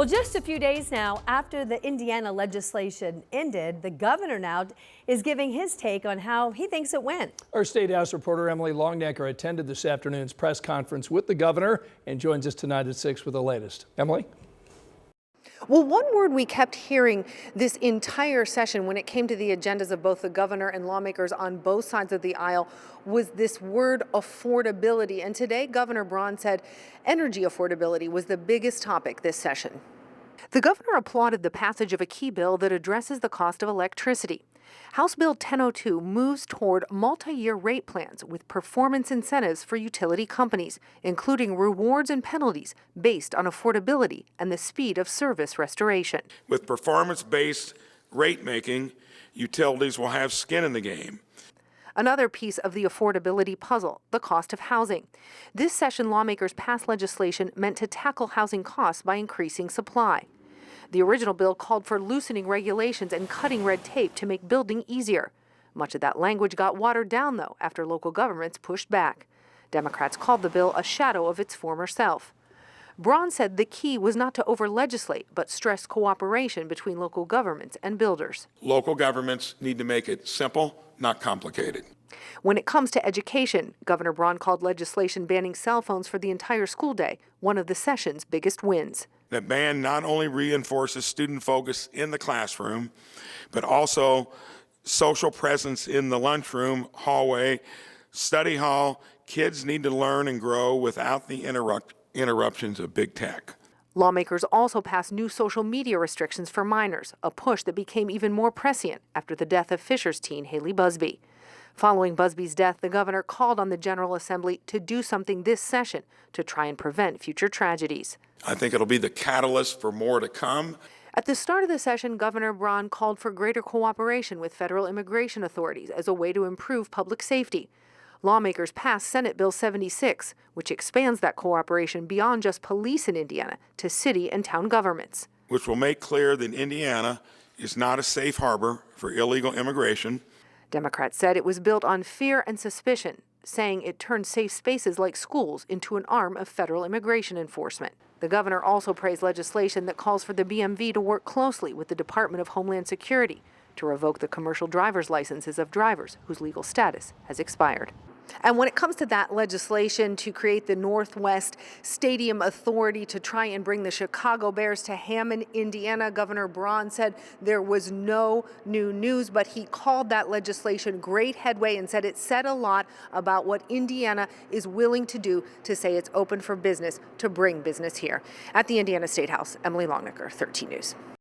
Well, just a few days now after the Indiana legislation ended, the governor now is giving his take on how he thinks it went. Our State House reporter Emily Longnecker attended this afternoon's press conference with the governor and joins us tonight at 6 with the latest. Emily? Well, one word we kept hearing this entire session when it came to the agendas of both the governor and lawmakers on both sides of the aisle was this word affordability. And today, Governor Braun said energy affordability was the biggest topic this session. The governor applauded the passage of a key bill that addresses the cost of electricity. House Bill 1002 moves toward multi-year rate plans with performance incentives for utility companies, including rewards and penalties based on affordability and the speed of service restoration. With performance-based rate making, utilities will have skin in the game. Another piece of the affordability puzzle, the cost of housing. This session, lawmakers passed legislation meant to tackle housing costs by increasing supply. The original bill called for loosening regulations and cutting red tape to make building easier. Much of that language got watered down, though, after local governments pushed back. Democrats called the bill a shadow of its former self. Braun said the key was not to over-legislate, but stress cooperation between local governments and builders. Local governments need to make it simple, not complicated. When it comes to education, Governor Braun called legislation banning cell phones for the entire school day one of the session's biggest wins. That ban not only reinforces student focus in the classroom, but also social presence in the lunchroom, hallway, study hall. Kids need to learn and grow without the interruptions of big tech. Lawmakers also passed new social media restrictions for minors, a push that became even more prescient after the death of Fisher's teen, Haley Busby. Following Busby's death, the governor called on the General Assembly to do something this session to try and prevent future tragedies. I think it'll be the catalyst for more to come. At the start of the session, Governor Braun called for greater cooperation with federal immigration authorities as a way to improve public safety. Lawmakers passed Senate Bill 76, which expands that cooperation beyond just police in Indiana to city and town governments. Which will make clear that Indiana is not a safe harbor for illegal immigration. Democrats said it was built on fear and suspicion, saying it turned safe spaces like schools into an arm of federal immigration enforcement. The governor also praised legislation that calls for the BMV to work closely with the Department of Homeland Security to revoke the commercial driver's licenses of drivers whose legal status has expired. And when it comes to that legislation to create the Northwest Stadium Authority to try and bring the Chicago Bears to Hammond, Indiana, Governor Braun said there was no new news, but he called that legislation great headway and said it said a lot about what Indiana is willing to do to say it's open for business, to bring business here. At the Indiana State House, Emily Longnecker, 13 News.